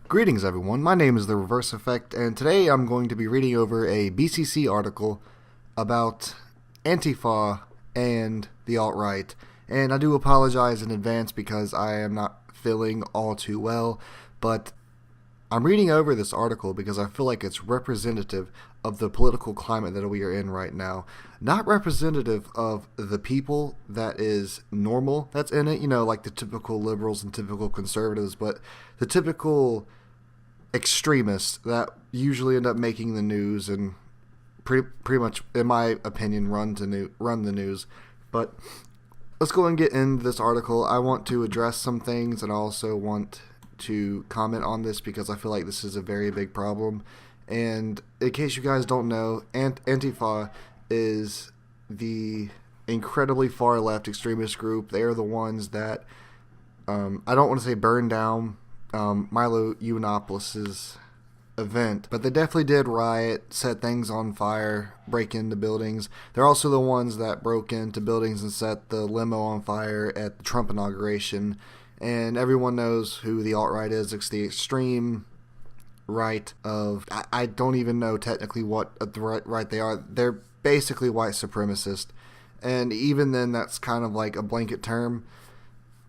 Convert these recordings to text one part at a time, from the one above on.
Greetings everyone, my name is The Reverse Effect, and today I'm going to be reading over a BCC article about Antifa and the alt-right. And I do apologize in advance because I am not feeling all too well, but I'm reading over this article because I feel like it's representative of the political climate that we are in right now. Not representative of the people that is normal that's in it, like the typical liberals and typical conservatives, but the typical extremists that usually end up making the news and pretty much, in my opinion, run the news. But let's go and get into this article. I want to address some things and I also want to comment on this because I feel like this is a very big problem. And in case you guys don't know, Antifa is the incredibly far left extremist group. They are the ones that I don't want to say burn down Milo Yiannopoulos' event, but they definitely did riot, set things on fire, break into buildings. They're also the ones that broke into buildings and set the limo on fire at the Trump inauguration. And everyone knows who the alt-right is. It's the extreme right of, I don't even know technically what the right they are. They're basically white supremacist. And even then, that's kind of like a blanket term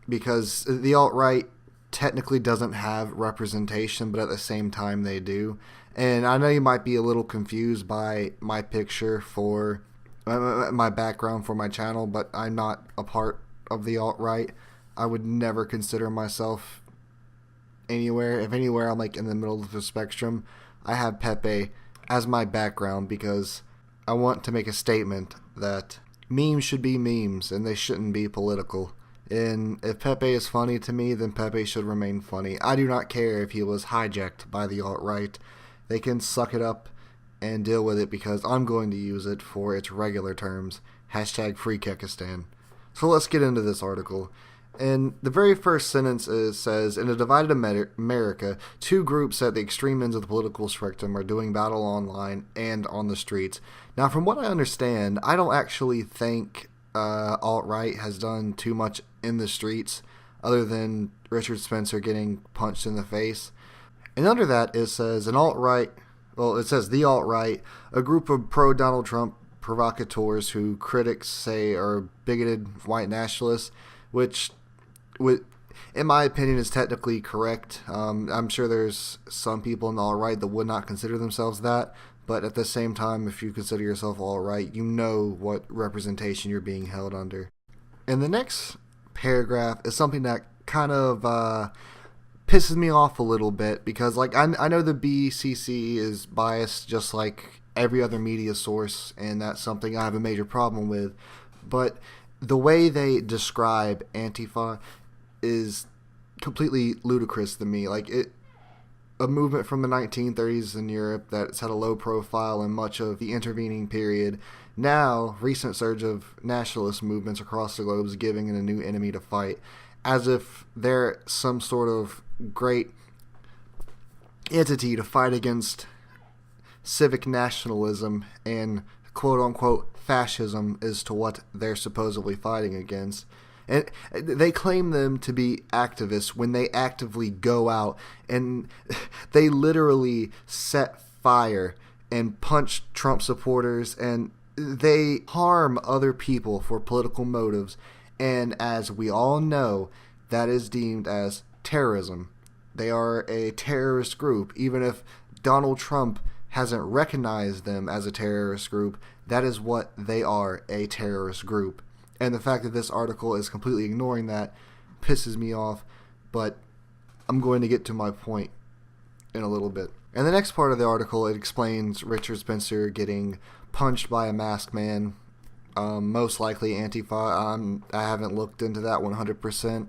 because the alt-right technically doesn't have representation, but at the same time they do. And I know you might be a little confused by my picture for my background for my channel, but I'm not a part of the alt-right. I would never consider myself anywhere. If anywhere, I'm like in the middle of the spectrum. I have Pepe as my background because I want to make a statement that memes should be memes and they shouldn't be political. And if Pepe is funny to me, then Pepe should remain funny. I do not care if he was hijacked by the alt-right. They can suck it up and deal with it because I'm going to use it for its regular terms. Hashtag Free Kekistan. So let's get into this article. And the very first sentence says, in a divided America, two groups at the extreme ends of the political spectrum are doing battle online and on the streets. Now, from what I understand, I don't actually think alt-right has done too much in the streets other than Richard Spencer getting punched in the face. And under that, it says the alt-right, a group of pro-Donald Trump provocateurs who critics say are bigoted white nationalists, which in my opinion is technically correct. I'm sure there's some people in the alt-right that would not consider themselves that, but at the same time, if you consider yourself alt-right, you know what representation you're being held under. And the next paragraph is something that kind of pisses me off a little bit because, like, I know the BCC is biased just like every other media source, and that's something I have a major problem with. But the way they describe Antifa is completely ludicrous to me. Like, a movement from the 1930s in Europe that's had a low profile in much of the intervening period. Now, recent surge of nationalist movements across the globe is giving it a new enemy to fight, as if they're some sort of great entity to fight against civic nationalism and quote-unquote fascism as to what they're supposedly fighting against. And they claim them to be activists when they actively go out and they literally set fire and punch Trump supporters and they harm other people for political motives. And as we all know, that is deemed as terrorism. They are a terrorist group. Even if Donald Trump hasn't recognized them as a terrorist group, that is what they are, a terrorist group. And the fact that this article is completely ignoring that pisses me off, but I'm going to get to my point in a little bit. In the next part of the article, it explains Richard Spencer getting punched by a masked man, most likely Antifa. I haven't looked into that 100%.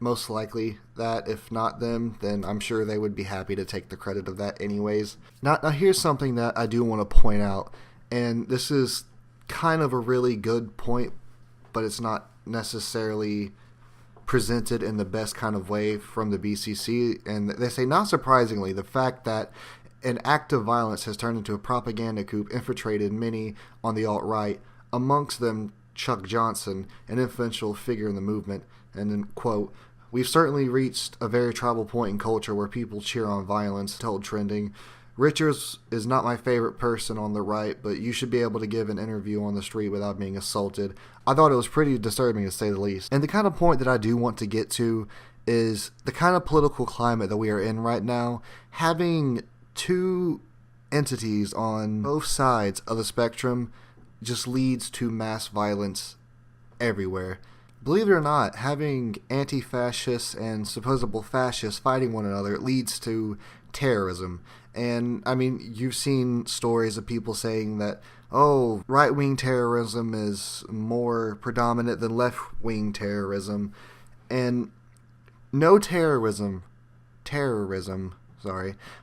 Most likely that, if not them, then I'm sure they would be happy to take the credit of that anyways. Now here's something that I do want to point out, and this is kind of a really good point, but it's not necessarily presented in the best kind of way from the BCC. And they say, not surprisingly, the fact that an act of violence has turned into a propaganda coup infiltrated many on the alt-right, amongst them Chuck Johnson, an influential figure in the movement. And then, quote, we've certainly reached a very tribal point in culture where people cheer on violence, told trending. Richards is not my favorite person on the right, but you should be able to give an interview on the street without being assaulted. I thought it was pretty disturbing, to say the least. And the kind of point that I do want to get to is the kind of political climate that we are in right now. Having two entities on both sides of the spectrum just leads to mass violence everywhere. Believe it or not, having anti-fascists and supposable fascists fighting one another leads to terrorism. And, I mean, you've seen stories of people saying that, oh, right-wing terrorism is more predominant than left-wing terrorism. And no terrorism,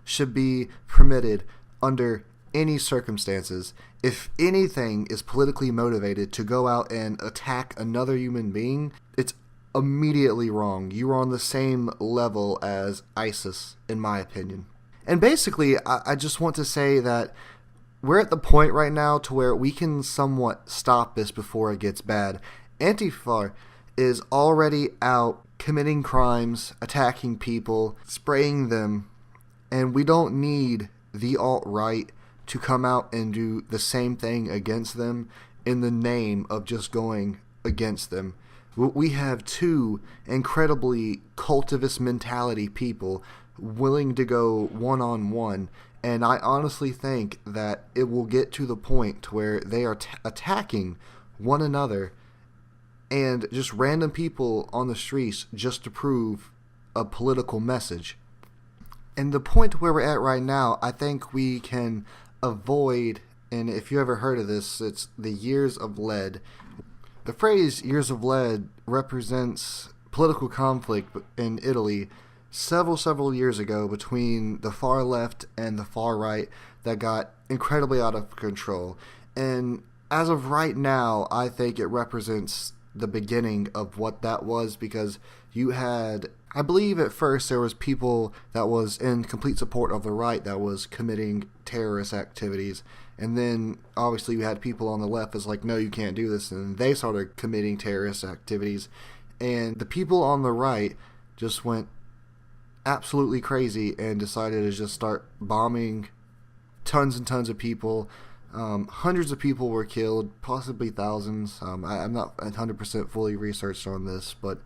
should be permitted under any circumstances. If anything is politically motivated to go out and attack another human being, it's immediately wrong. You are on the same level as ISIS, in my opinion. And basically, I just want to say that we're at the point right now to where we can somewhat stop this before it gets bad. Antifa is already out committing crimes, attacking people, spraying them, and we don't need the alt-right to come out and do the same thing against them in the name of just going against them. We have two incredibly cultivist mentality people willing to go one-on-one, and I honestly think that it will get to the point where they are attacking one another and just random people on the streets just to prove a political message. And the point where we're at right now, I think we can avoid, and if you ever heard of this, it's the years of lead. The phrase years of lead represents political conflict in Italy several years ago between the far left and the far right that got incredibly out of control. And as of right now, I think it represents the beginning of what that was, because you had, I believe at first there was people that was in complete support of the right that was committing terrorist activities, and then obviously you had people on the left that's like, no, you can't do this, and they started committing terrorist activities, and the people on the right just went absolutely crazy and decided to just start bombing tons and tons of people. Hundreds of people were killed, possibly thousands. I'm not 100% fully researched on this, but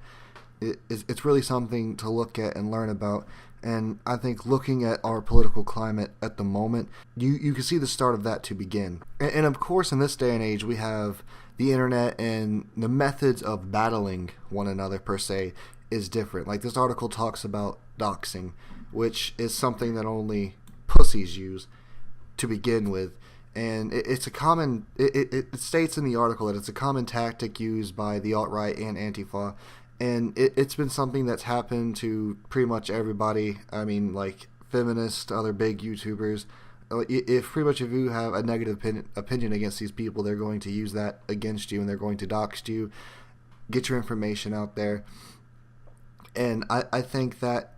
it's really something to look at and learn about. And I think looking at our political climate at the moment, you can see the start of that to begin. And of course, in this day and age, we have the internet, and the methods of battling one another, per se, is different. Like this article talks about doxing, which is something that only pussies use to begin with. And it's a common, it states in the article that it's a common tactic used by the alt-right and Antifa, and it's been something that's happened to pretty much everybody. I mean, like feminists, other big YouTubers. If you have a negative opinion against these people, they're going to use that against you, and they're going to dox you, get your information out there. And I think that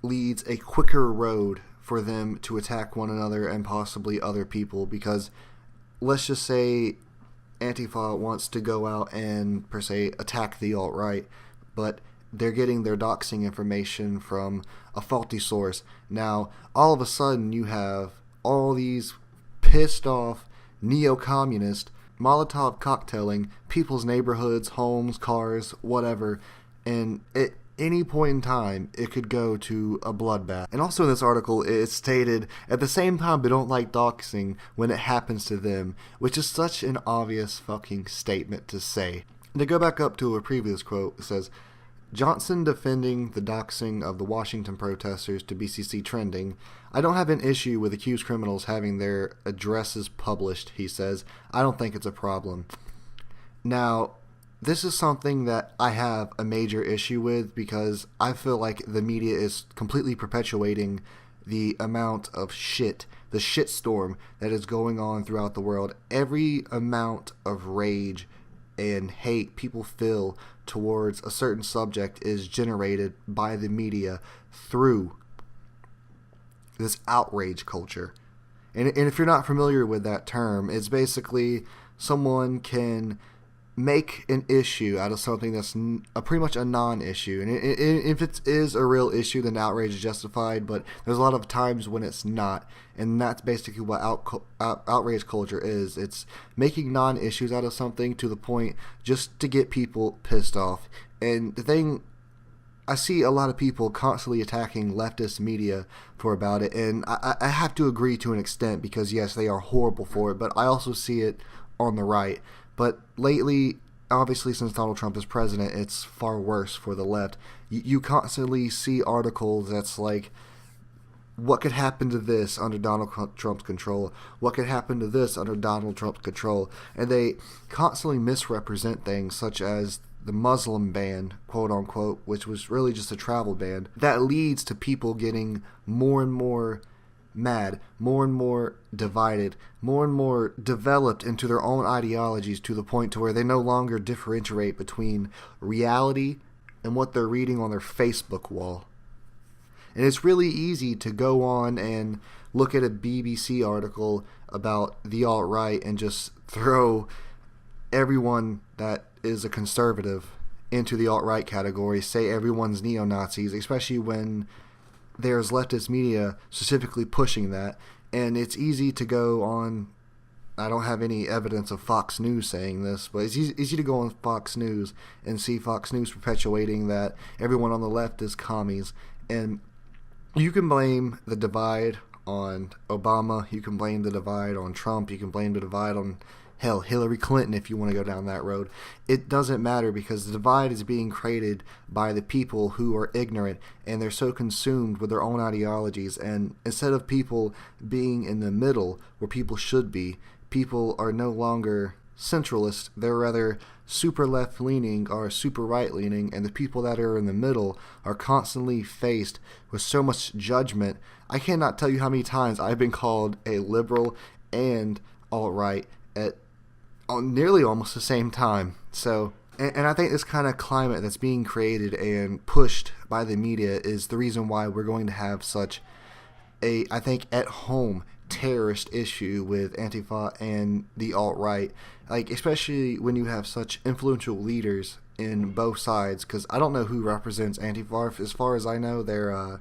leads a quicker road for them to attack one another and possibly other people, because let's just say Antifa wants to go out and, per se, attack the alt-right, but they're getting their doxing information from a faulty source. Now, all of a sudden, you have all these pissed off neo-communist Molotov cocktailing people's neighborhoods, homes, cars, whatever, and at any point in time, it could go to a bloodbath. And also in this article, it's stated, at the same time, they don't like doxing when it happens to them, which is such an obvious fucking statement to say. And to go back up to a previous quote, it says, Johnson defending the doxing of the Washington protesters to BCC trending. I don't have an issue with accused criminals having their addresses published, he says. I don't think it's a problem. Now, this is something that I have a major issue with, because I feel like the media is completely perpetuating the amount of shit, the shitstorm that is going on throughout the world. Every amount of rage and hate people feel towards a certain subject is generated by the media through this outrage culture. And if you're not familiar with that term, it's basically someone can make an issue out of something that's pretty much a non-issue. And if it is a real issue, then outrage is justified, but there's a lot of times when it's not. And that's basically what outrage culture is. It's making non-issues out of something to the point just to get people pissed off. And the thing, I see a lot of people constantly attacking leftist media for about it, and I have to agree to an extent, because yes, they are horrible for it, but I also see it on the right. But lately, obviously since Donald Trump is president, it's far worse for the left. You constantly see articles that's like, what could happen to this under Donald Trump's control? What could happen to this under Donald Trump's control? And they constantly misrepresent things, such as the Muslim ban, quote unquote, which was really just a travel ban. That leads to people getting more and more mad, more and more divided, more and more developed into their own ideologies, to the point to where they no longer differentiate between reality and what they're reading on their Facebook wall. And it's really easy to go on and look at a BBC article about the alt-right and just throw everyone that is a conservative into the alt-right category, say everyone's neo-Nazis, especially when there's leftist media specifically pushing that. And it's easy to go on, I don't have any evidence of Fox News saying this, but it's easy to go on Fox News and see Fox News perpetuating that everyone on the left is commies. And you can blame the divide on Obama, you can blame the divide on Trump, you can blame the divide on, hell, Hillary Clinton, if you want to go down that road. It doesn't matter, because the divide is being created by the people who are ignorant, and they're so consumed with their own ideologies. And instead of people being in the middle where people should be, people are no longer centralist, they're rather super left-leaning or super right-leaning, and the people that are in the middle are constantly faced with so much judgment. I cannot tell you how many times I've been called a liberal and alt-right at nearly almost the same time. So, and I think this kind of climate that's being created and pushed by the media is the reason why we're going to have such a, I think, at home terrorist issue with Antifa and the alt-right, like especially when you have such influential leaders in both sides, because I don't know who represents Antifa. As far as I know, they're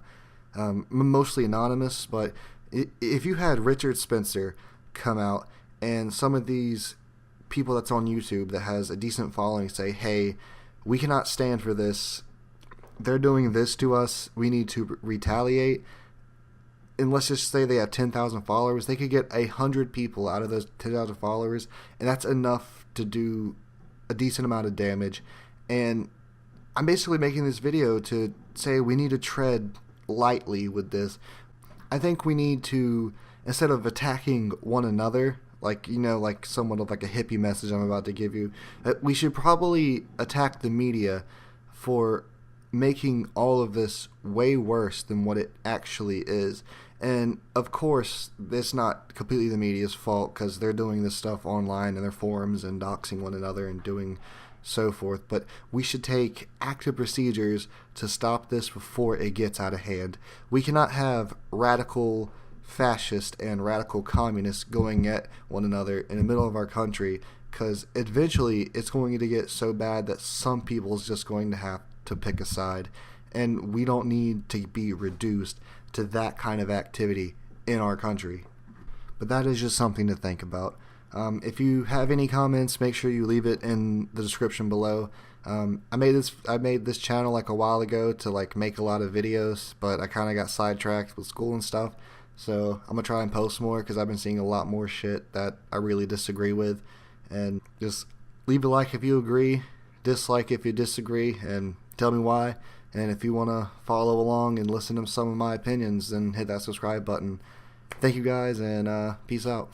mostly anonymous, but if you had Richard Spencer come out and some of these people that's on YouTube that has a decent following say, hey, we cannot stand for this, they're doing this to us, we need to retaliate, and let's just say they have 10,000 followers, they could get 100 people out of those 10,000 followers, and that's enough to do a decent amount of damage. And I'm basically making this video to say we need to tread lightly with this. I think we need to, instead of attacking one another, like, you know, like somewhat of like a hippie message I'm about to give you, we should probably attack the media for making all of this way worse than what it actually is. And of course, it's not completely the media's fault, because they're doing this stuff online in their forums and doxing one another and doing so forth. But we should take active procedures to stop this before it gets out of hand. We cannot have radical fascist and radical communists going at one another in the middle of our country, because eventually it's going to get so bad that some people is just going to have to pick a side, and we don't need to be reduced to that kind of activity in our country. But that is just something to think about. If you have any comments, make sure you leave it in the description below. I made this channel like a while ago to like make a lot of videos, but I kind of got sidetracked with school and stuff. So I'm gonna try and post more, because I've been seeing a lot more shit that I really disagree with. And just leave a like if you agree, dislike if you disagree, and tell me why. And if you want to follow along and listen to some of my opinions, then hit that subscribe button. Thank you guys, and peace out.